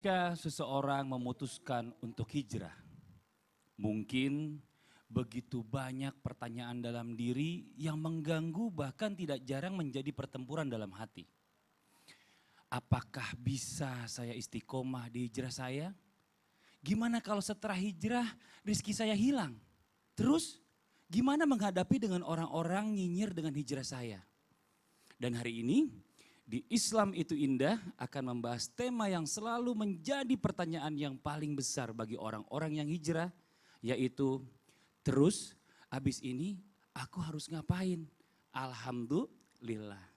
Ketika seseorang memutuskan untuk hijrah, mungkin begitu banyak pertanyaan dalam diri yang mengganggu bahkan tidak jarang menjadi pertempuran dalam hati. Apakah bisa saya istiqomah di hijrah saya? Gimana kalau setelah hijrah rezeki saya hilang? Terus gimana menghadapi dengan orang-orang nyinyir dengan hijrah saya? Dan hari ini di Islam itu Indah akan membahas tema yang selalu menjadi pertanyaan yang paling besar bagi orang-orang yang hijrah, yaitu terus abis ini aku harus ngapain? Alhamdulillah.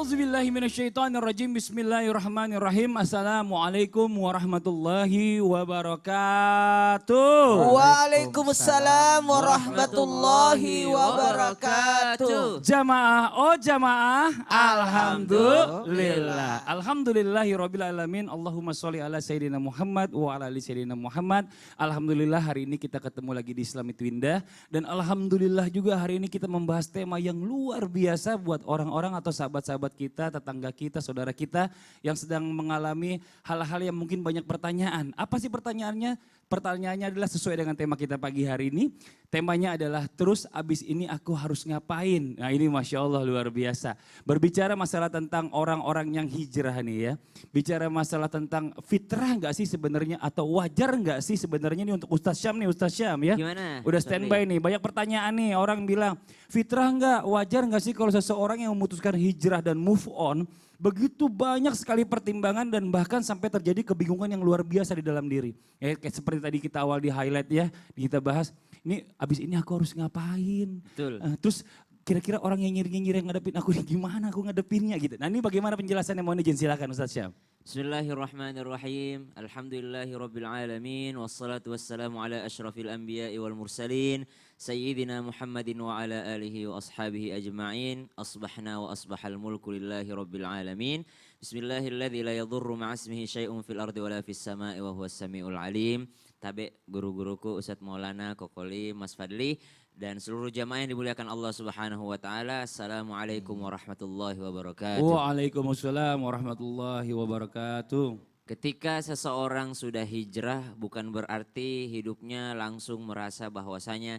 Auzubillahiminasyaitonirrajim. Bismillahirrahmanirrahim. Assalamualaikum warahmatullahi wabarakatuh. Waalaikumsalam warahmatullahi wabarakatuh. Jamaah, oh jamaah, alhamdulillah. Alhamdulillahirabbil alamin. Allahumma sholli ala sayyidina Muhammad wa ala ali sayyidina Muhammad. Alhamdulillah hari ini kita ketemu lagi di Islam itu Indah, dan alhamdulillah juga hari ini kita membahas tema yang luar biasa buat orang-orang atau sahabat-sahabat kita, tetangga kita, saudara kita yang sedang mengalami hal-hal yang mungkin banyak pertanyaan. Apa sih pertanyaannya? Pertanyaannya adalah sesuai dengan tema kita pagi hari ini. Temanya adalah terus abis ini aku harus ngapain? Nah ini Masya Allah luar biasa. Berbicara masalah tentang orang-orang yang hijrah nih ya. Bicara masalah tentang fitrah nggak sih sebenarnya, atau wajar nggak sih sebenarnya nih untuk Ustaz Syam nih, Ustaz Syam ya. Gimana? Udah standby nih, banyak pertanyaan nih, orang bilang fitrah nggak, wajar nggak sih kalau seseorang yang memutuskan hijrah dan move on, begitu banyak sekali pertimbangan dan bahkan sampai terjadi kebingungan yang luar biasa di dalam diri. Ya, kayak seperti tadi kita awal di highlight ya, kita bahas, ini abis ini aku harus ngapain. Betul. Terus kira-kira orang yang nyinyir yang ngadepin aku ini gimana aku ngadepinnya gitu. Nah ini bagaimana penjelasannya, mohon izin silakan Ustaz Syam. Bismillahirrahmanirrahim. Alhamdulillahirabbil alamin wassalatu wassalamu ala asyrafil anbiya'i wal mursalin sayyidina Muhammadin wa ala alihi wa ashabihi ajma'in. Asbahna wa asbahal mulku lillahi rabbil alamin. Bismillahilladzi la yadhurru ma'asmihi syai'un fil ardi wa la fis sama'i wa huwas samiul alim. Tabe guru-guruku Ustadz Maulana, Kokoli, Mas Fadli, dan seluruh jamaah yang dimuliakan Allah Subhanahu wa taala. Assalamualaikum warahmatullahi wabarakatuh. Waalaikumsalam warahmatullahi wabarakatuh. Ketika seseorang sudah hijrah bukan berarti hidupnya langsung merasa bahwasanya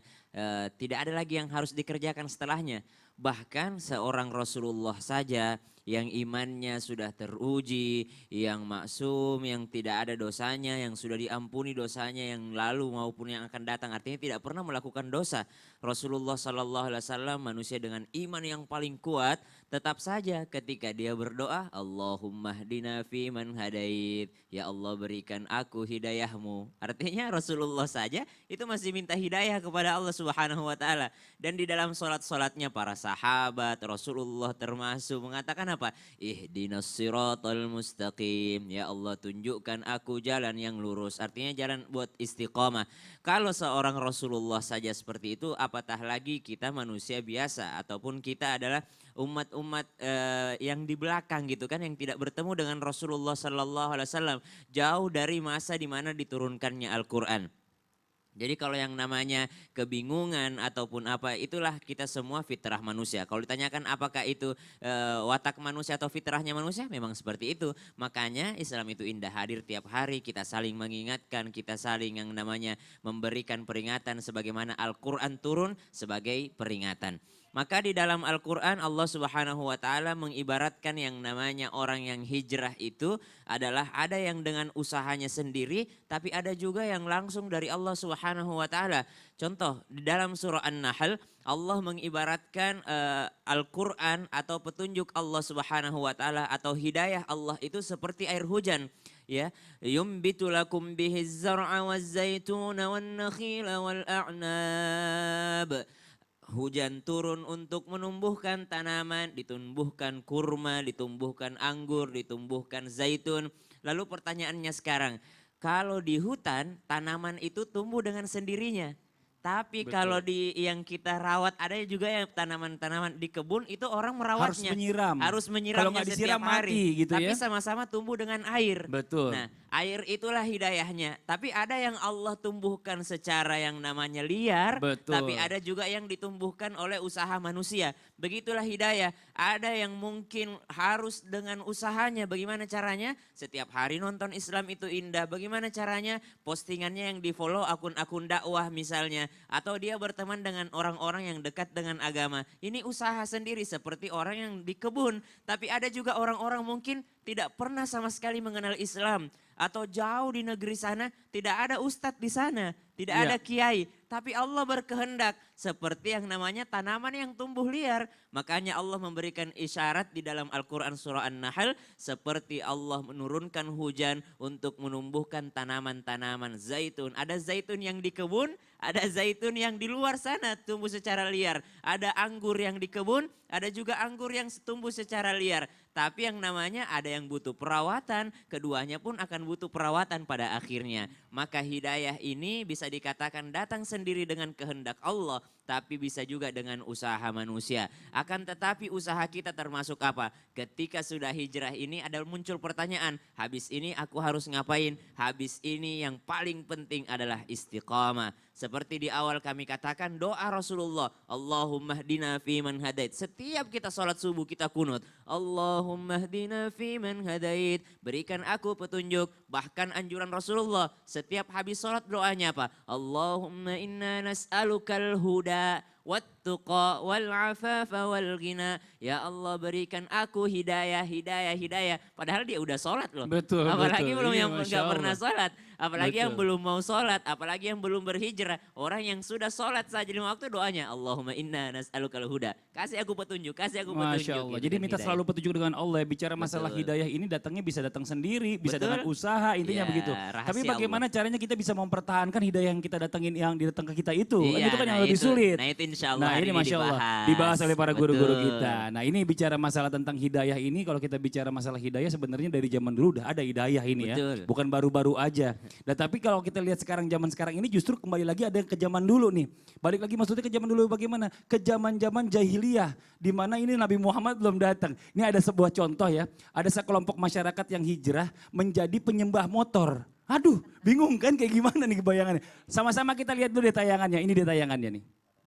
tidak ada lagi yang harus dikerjakan setelahnya. Bahkan seorang Rasulullah saja yang imannya sudah teruji, yang maksum, yang tidak ada dosanya, yang sudah diampuni dosanya yang lalu maupun yang akan datang, artinya tidak pernah melakukan dosa. Rasulullah Sallallahu Alaihi Wasallam manusia dengan iman yang paling kuat, tetap saja ketika dia berdoa, Allahumma hdina fi man hadait, ya Allah berikan aku hidayahmu. Artinya Rasulullah saja itu masih minta hidayah kepada Allah Subhanahu Wa Taala. Dan di dalam solat-solatnya para sahabat, Rasulullah termasuk mengatakan apa? Ihdinas siratal mustaqim. Ya Allah tunjukkan aku jalan yang lurus. Artinya jalan buat istiqamah. Kalau seorang Rasulullah saja seperti itu, apatah lagi kita manusia biasa ataupun kita adalah umat-umat yang di belakang gitu kan, yang tidak bertemu dengan Rasulullah Sallallahu Alaihi Wasallam, jauh dari masa di mana diturunkannya Al-Quran. Jadi kalau yang namanya kebingungan ataupun apa, itulah kita semua fitrah manusia. Kalau ditanyakan apakah itu watak manusia atau fitrahnya manusia, memang seperti itu. Makanya Islam itu Indah hadir tiap hari, kita saling mengingatkan, kita saling yang namanya memberikan peringatan sebagaimana Al-Quran turun sebagai peringatan. Maka di dalam Al-Quran Allah Subhanahu wa taala mengibaratkan yang namanya orang yang hijrah itu adalah ada yang dengan usahanya sendiri, tapi ada juga yang langsung dari Allah Subhanahu wa taala. Contoh di dalam surah An-Nahl Allah mengibaratkan Al-Quran atau petunjuk Allah Subhanahu wa taala atau hidayah Allah itu seperti air hujan. Ya, yumbitu lakum bihiz zar'a waz zaituna wan nakhila wal a'nab. Hujan turun untuk menumbuhkan tanaman, ditumbuhkan kurma, ditumbuhkan anggur, ditumbuhkan zaitun. Lalu pertanyaannya sekarang, kalau di hutan tanaman itu tumbuh dengan sendirinya. Tapi Betul. kalau di yang kita rawat, ada juga yang tanaman-tanaman di kebun itu orang merawatnya. Harus menyiram. Harus menyiramnya Kalau nggak setiap disiram hari. mati gitu Tapi ya. sama-sama tumbuh dengan air. Betul. Nah, Air itulah hidayahnya. Tapi ada yang Allah tumbuhkan secara yang namanya liar. Betul. Tapi ada juga yang ditumbuhkan oleh usaha manusia. Begitulah hidayah. Ada yang mungkin harus dengan usahanya. Bagaimana caranya? Setiap hari nonton Islam itu indah. Bagaimana caranya? Postingannya yang di follow akun-akun dakwah misalnya. Atau dia berteman dengan orang-orang yang dekat dengan agama. Ini usaha sendiri seperti orang yang di kebun. Tapi ada juga orang-orang mungkin tidak pernah sama sekali mengenal Islam. Atau jauh di negeri sana tidak ada ustadz di sana. Tidak ada kiai. Tapi Allah berkehendak seperti yang namanya tanaman yang tumbuh liar. Makanya Allah memberikan isyarat di dalam Al-Quran surah An-Nahl. Seperti Allah menurunkan hujan untuk menumbuhkan tanaman-tanaman zaitun. Ada zaitun yang di kebun, ada zaitun yang di luar sana tumbuh secara liar. Ada anggur yang di kebun, ada juga anggur yang tumbuh secara liar. Tapi yang namanya ada yang butuh perawatan, keduanya pun akan butuh perawatan pada akhirnya. Maka hidayah ini bisa dikatakan datang sendiri dengan kehendak Allah, tapi bisa juga dengan usaha manusia. Akan tetapi usaha kita termasuk apa? Ketika sudah hijrah ini ada muncul pertanyaan, habis ini aku harus ngapain? Habis ini yang paling penting adalah istiqamah. Seperti di awal kami katakan doa Rasulullah, Allahumma hdina fiman hadait. Setiap kita sholat subuh kita kunut, Allahumma hdina fiman hadait. Berikan aku petunjuk. Bahkan anjuran Rasulullah setiap habis sholat doanya apa? Allahumma inna nas'alukal huda wattuqa wal afafa wal ghina. Ya Allah berikan aku hidayah, hidayah, hidayah. Padahal dia udah sholat loh. Betul, Apalagi betul. belum Iya, yang Masya nggak pernah Allah. sholat. Apalagi yang Betul. belum mau sholat. Apalagi yang belum berhijrah. Orang yang sudah sholat saja lima waktu doanya. Allahumma inna nas'alukal huda. Kasih aku petunjuk, kasih aku petunjuk. Masya Allah. Gitu Jadi kan minta hidayah. selalu petunjuk dengan Allah. Bicara masalah Betul. hidayah ini datangnya bisa datang sendiri, bisa Betul. dengan usaha, intinya Iya, begitu. rahasia Tapi bagaimana caranya kita bisa mempertahankan hidayah yang kita datangin, yang datang ke kita itu? Kan Iya, itu kan yang nah lebih itu- sulit. nah itu insya Allah Nah hari ini ini Masya Allah dibahas oleh para guru-guru kita. Nah ini bicara masalah tentang hidayah ini, kalau kita bicara masalah hidayah sebenarnya dari zaman dulu udah ada hidayah ini Betul. ya. Bukan baru-baru aja. Nah tapi kalau kita lihat sekarang zaman sekarang ini justru kembali lagi ada yang ke zaman dulu nih. Balik lagi maksudnya ke zaman dulu bagaimana? Ke zaman-zaman jahiliyah. Di mana ini Nabi Muhammad belum datang. Ini ada sebuah contoh ya. Ada sekelompok masyarakat yang hijrah menjadi penyembah motor. Aduh bingung kan kayak gimana nih kebayangannya. Sama-sama kita lihat dulu deh tayangannya. Ini deh tayangannya nih.